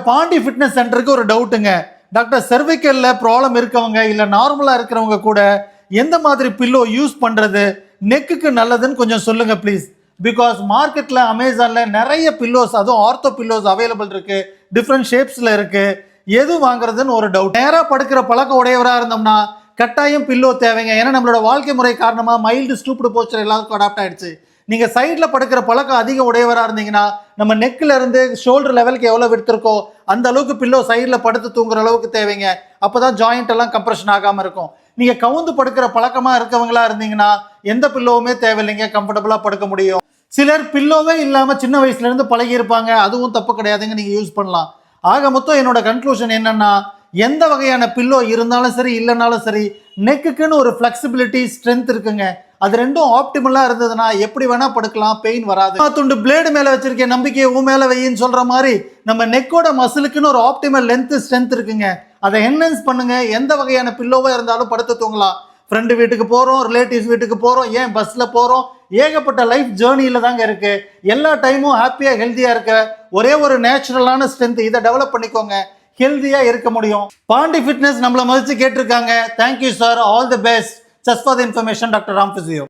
Pandi fitness சென்டருக்கு ஒரு டவுட்டுங்க. Doctor, செர்விக்கல்ல problem இருக்கவங்க இல்ல நார்மலா இருக்கிறவங்க கூட எந்த மாதிரி பில்லோ யூஸ் பண்றது நெக்குக்கு நல்லதுன்னு கொஞ்சம் சொல்லுங்க ப்ளீஸ். பிகாஸ் மார்க்கெட்ல அமேசான்ல நிறைய பில்லோஸ், அதுவும் ஆர்த்தோ பில்லோஸ் அவைலபிள் இருக்கு, டிஃப்ரெண்ட் ஷேப்ஸ்ல இருக்கு. எது வாங்குறதுன்னு ஒரு டவுட். நேரா படுக்கிற பழக்கம் உடையவரா இருந்தோம்னா கட்டாயம் பில்லோ தேவைங்க. ஏன்னா நம்மளோட வாழ்க்கை முறை காரணமா மைல்டு ஸ்டூப்டு போஸ்டர் எல்லாருக்கும் அடாப்ட் ஆயிடுச்சு. நீங்க சைட்ல படுக்கிற பழக்கம் அதிக உடையவரா இருந்தீங்கன்னா நம்ம நெக்ல இருந்து ஷோல்டர் லெவலுக்கு எவ்வளவு விடுத்திருக்கோ அந்த அளவுக்கு பில்லோ சைட்ல படுத்து தூங்குற அளவுக்கு தேவைங்க. அப்பதான் ஜாயிண்ட் எல்லாம் கம்ப்ரெஷன் ஆகாம இருக்கும். நீங்க கவுந்து படுக்கிற பழக்கமா இருக்கவங்களா இருந்தீங்கன்னா எந்த பில்லோவுமே தேவையில்லைங்க, கம்ஃபர்டபுளா படுக்க முடியும். சிலர் பில்லோவே இல்லாம சின்ன வயசுல இருந்து பழகி இருப்பாங்க, அதுவும் தப்பு கிடையாதுங்க, நீங்க யூஸ் பண்ணலாம். ஆக மொத்தம் என்னோட கன்க்ளூஷன் என்னன்னா, எந்த வகையான பில்லோ இருந்தாலும் சரி இல்லைனாலும் சரி நெக்குக்குன்னு ஒரு ஃபிளெக்சிபிலிட்டி ஸ்ட்ரென்த் இருக்குங்க. அது ரெண்டும் ஆப்டிமலா இருந்ததுன்னா எப்படி வேணா படுக்கலாம், பெயின் வராது. துண்டு பிளேடு மேல வச்சிருக்க நம்பிக்கையை ஊ மேல வையின்னு சொல்ற மாதிரி நம்ம நெக்கோட மசிலுக்குன்னு ஒரு ஆப்டிமல் லென்த் ஸ்ட்ரென்த் இருக்குங்க. அதை என்ஹான்ஸ் பண்ணுங்க. எந்த வகையான பில்லோவா இருந்தாலும் படுத்து தூங்கலாம். ஃப்ரெண்டு வீட்டுக்கு போறோம், ரிலேட்டிவ்ஸ் வீட்டுக்கு போறோம், ஏன் பஸ்ல போறோம், ஏகப்பட்ட லைஃப் ஜேர்னியில தாங்க இருக்கு. எல்லா டைமும் ஹாப்பியா ஹெல்த்தியா இருக்க ஒரே ஒரு நேச்சுரலான ஸ்ட்ரென்த், இதை டெவலப் பண்ணிக்கோங்க, ஹெல்த்தியா இருக்க முடியும். பாண்டி ஃபிட்னஸ் நம்மளை மதிச்சு கேட்டிருக்காங்க. Thank you sir, all the best. Just for the information, Dr. Ram Physio.